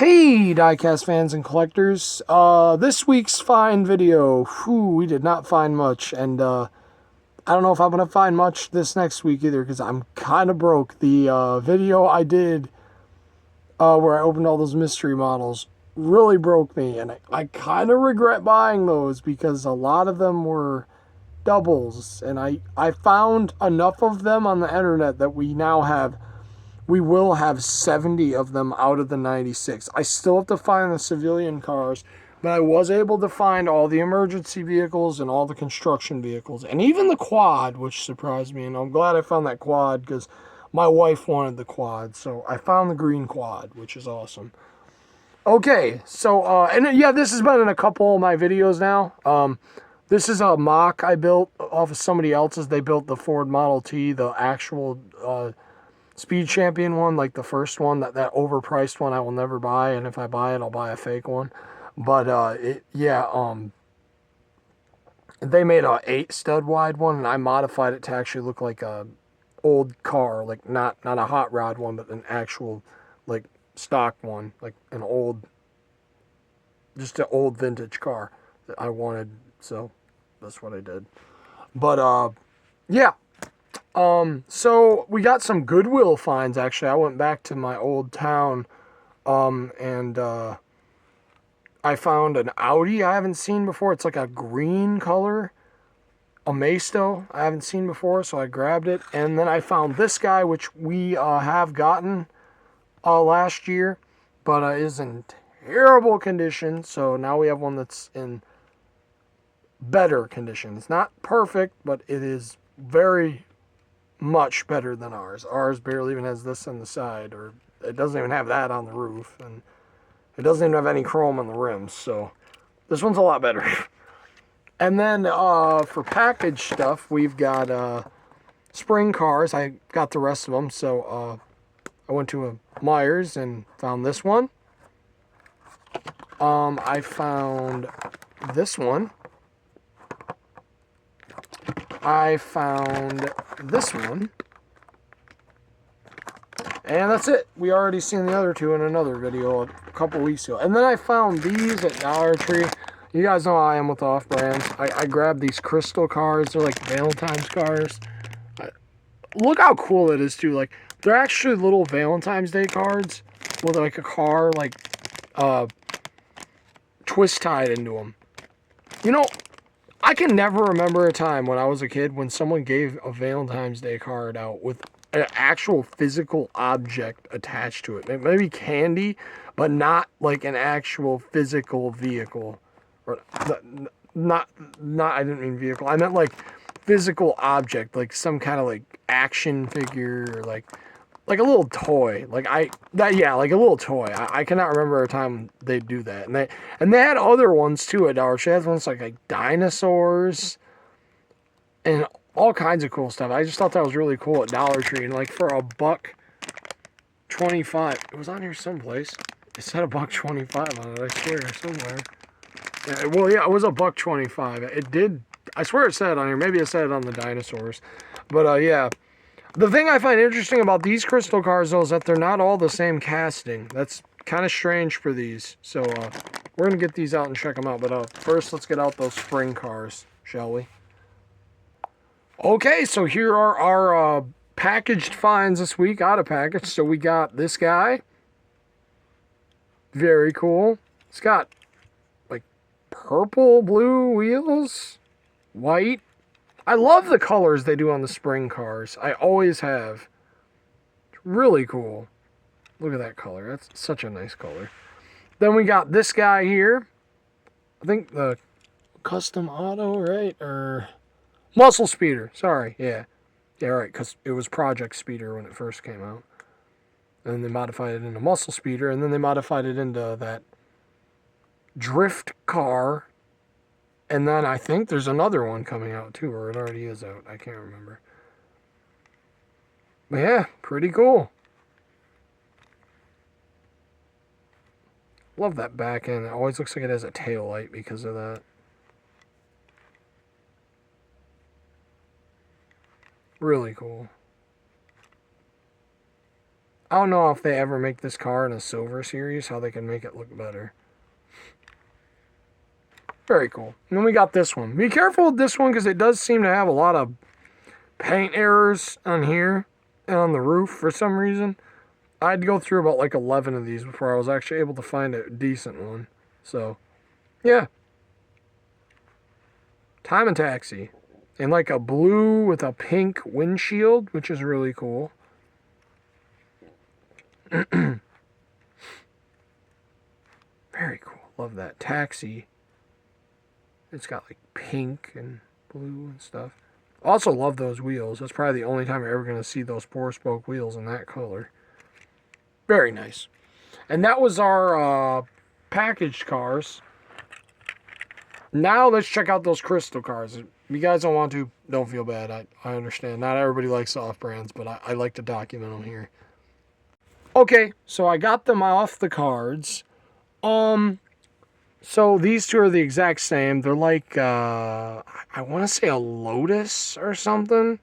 Hey, Diecast fans and collectors. This week's find video, we did not find much, and I don't know if I'm going to find much this next week either, because I'm kind of broke. The video I did where I opened all those mystery models really broke me, and I kind of regret buying those, because a lot of them were doubles, and I found enough of them on the internet that we will have 70 of them out of the 96. I still have to find the civilian cars, but I was able to find all the emergency vehicles and all the construction vehicles, and even the quad, which surprised me. And I'm glad I found that quad because my wife wanted the quad, so I found the green quad, which is awesome. Okay, so, this has been in a couple of my videos now. This is a mock I built off of somebody else's. They built the Ford Model T, the actual Speed Champion one, like the first one, that overpriced one I will never buy, and if I buy it, I'll buy a fake one. But they made a 8 stud wide one, and I modified it to actually look like a old car, like not a hot rod one, but an actual like stock one, like just an old vintage car that I wanted. So that's what I did. But yeah. So we got some Goodwill finds, actually. I went back to my old town, and I found an Audi I haven't seen before. It's like a green color, a Maesto I haven't seen before, so I grabbed it. And then I found this guy, which we have gotten last year, but is in terrible condition. So now we have one that's in better condition. It's not perfect, but it is very much better than ours. Ours barely even has this on the side, or it doesn't even have that on the roof, and it doesn't even have any chrome on the rims, so this one's a lot better. And then for package stuff, we've got spring cars. I got the rest of them, so I went to a Myers and found this one. I found this one. I found this one. And that's it. We already seen the other two in another video a couple weeks ago. And then I found these at Dollar Tree. You guys know how I am with off-brands. I grabbed these crystal cars. They're like Valentine's cars. Look how cool it is, too. Like, they're actually little Valentine's Day cards with like a car, like, twist tied into them. You know, I can never remember a time when I was a kid when someone gave a Valentine's Day card out with an actual physical object attached to it. Maybe candy, but not like an actual physical vehicle. Or not I didn't mean vehicle. I meant like physical object, like some kind of like action figure, or like a little toy. Like a little toy. I cannot remember a time they'd do that. And they had other ones too at Dollar Tree. They had ones like dinosaurs and all kinds of cool stuff. I just thought that was really cool at Dollar Tree. And like for $1.25, it was on here someplace. It said $1.25 on it. I swear somewhere. Yeah, it was $1.25. It did. I swear it said it on here. Maybe it said it on the dinosaurs. But yeah. The thing I find interesting about these crystal cars, though, is that they're not all the same casting. That's kind of strange for these. So, we're going to get these out and check them out. But first, let's get out those spring cars, shall we? Okay, so here are our packaged finds this week, out of package. So we got this guy. Very cool. It's got, like, purple, blue wheels. White. I love the colors they do on the spring cars. I always have. It's really cool. Look at that color. That's such a nice color. Then we got this guy here. I think the custom auto, right? Or muscle speeder. Sorry. Yeah. Yeah, right. Because it was Project Speeder when it first came out. And they modified it into muscle speeder. And then they modified it into that drift car. And then I think there's another one coming out too, or it already is out. I can't remember. But yeah, pretty cool. Love that back end. It always looks like it has a tail light because of that. Really cool. I don't know if they ever make this car in a silver series, how they can make it look better. Very cool. And then we got this one. Be careful with this one because it does seem to have a lot of paint errors on here and on the roof for some reason. I had to go through about like 11 of these before I was actually able to find a decent one. So, yeah. Time and Taxi. And like a blue with a pink windshield, which is really cool. Very cool. Love that. Taxi. It's got like pink and blue and stuff. Also love those wheels. That's probably the only time you're ever going to see those 4-spoke wheels in that color. Very nice. And that was our packaged cars. Now let's check out those crystal cars. If you guys don't want to, don't feel bad. I understand. Not everybody likes off brands, but I like to document them here. Okay, so I got them off the cards. So these two are the exact same. They're like, I want to say a Lotus or something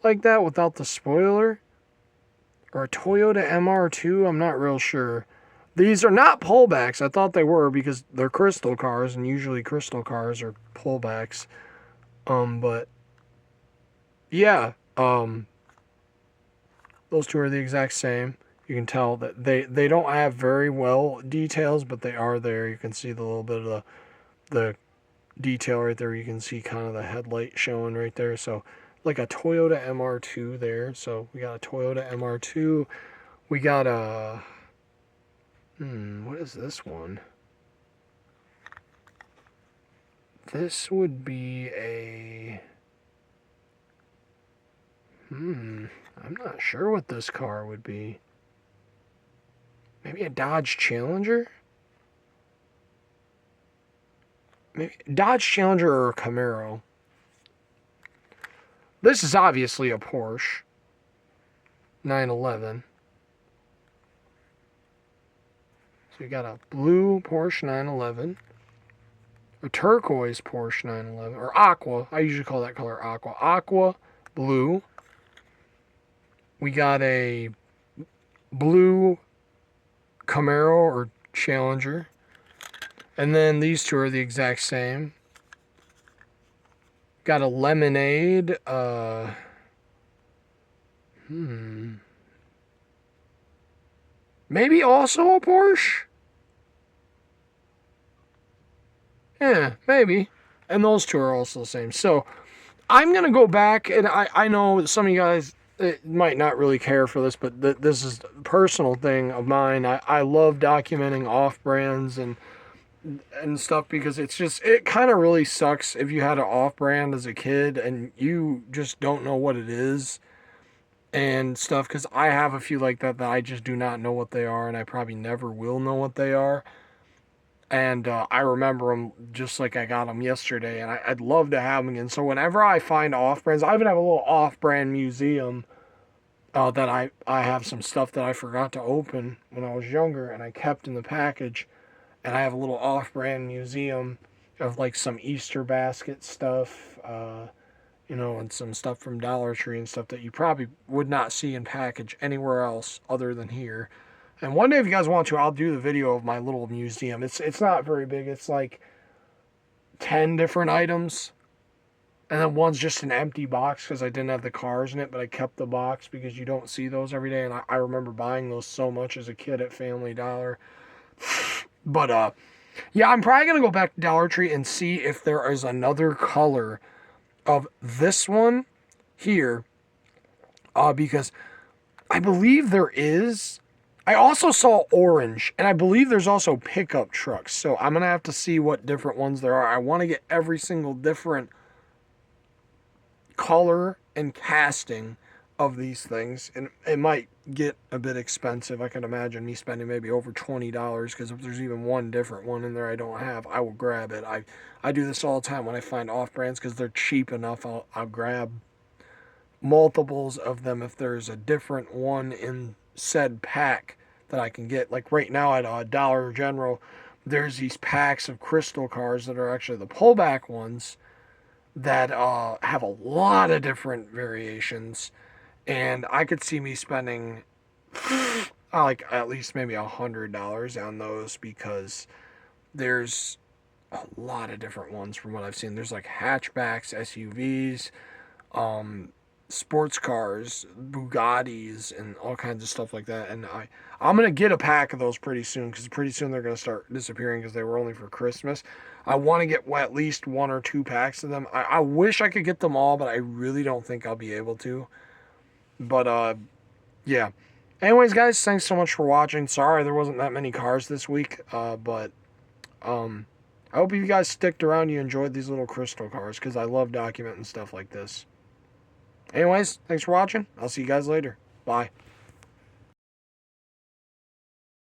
like that without the spoiler. Or a Toyota MR2, I'm not real sure. These are not pullbacks. I thought they were because they're crystal cars, and usually crystal cars are pullbacks. But yeah, those two are the exact same. You can tell that they don't have very well details, but they are there. You can see the little bit of the detail right there. You can see kind of the headlight showing right there. So like a Toyota MR2 there. So we got a Toyota MR2. We got a... what is this one? This would be a... I'm not sure what this car would be. Maybe a Dodge Challenger? Maybe Dodge Challenger or a Camaro. This is obviously a Porsche 911. So you got a blue Porsche 911, a turquoise Porsche 911, or aqua. I usually call that color aqua. Aqua, blue. We got a blue Camaro or Challenger. And then these two are the exact same. Got a Lemonade. Maybe also a Porsche? Yeah, maybe. And those two are also the same. So, I'm going to go back, and I know some of you guys might not really care for this, but this is a personal thing of mine. I love documenting off-brands and stuff because it's just, it kind of really sucks if you had an off-brand as a kid and you just don't know what it is and stuff, because I have a few like that I just do not know what they are, and I probably never will know what they are. And I remember them just like I got them yesterday, and I'd love to have them again. So whenever I find off-brands, I even have a little off-brand museum that I have some stuff that I forgot to open when I was younger, and I kept in the package. And I have a little off-brand museum of like some Easter basket stuff, and some stuff from Dollar Tree and stuff that you probably would not see in package anywhere else other than here. And one day, if you guys want to, I'll do the video of my little museum. It's not very big. It's like 10 different items. And then one's just an empty box because I didn't have the cars in it, but I kept the box because you don't see those every day. And I remember buying those so much as a kid at Family Dollar. But, yeah, I'm probably going to go back to Dollar Tree and see if there is another color of this one here. Because I believe there is. I also saw orange, and I believe there's also pickup trucks. So I'm going to have to see what different ones there are. I want to get every single different color and casting of these things. And it might get a bit expensive. I can imagine me spending maybe over $20, because if there's even one different one in there I don't have, I will grab it. I do this all the time when I find off-brands because they're cheap enough. I'll grab multiples of them if there's a different one in said pack that I can get. Like right now at Dollar General, there's these packs of crystal cars that are actually the pullback ones that have a lot of different variations, and I could see me spending like at least maybe $100 on those, because there's a lot of different ones from what I've seen. There's like hatchbacks, SUVs, um, sports cars, Bugattis, and all kinds of stuff like that. And I'm gonna get a pack of those pretty soon, because pretty soon they're gonna start disappearing because they were only for Christmas. I want to get at least 1 or 2 packs of them. I wish I could get them all, but I really don't think I'll be able to. But yeah. Anyways, guys, thanks so much for watching. Sorry there wasn't that many cars this week, but um, I hope you guys sticked around. You enjoyed these little crystal cars, because I love documenting stuff like this. Anyways, thanks for watching. I'll see you guys later. Bye.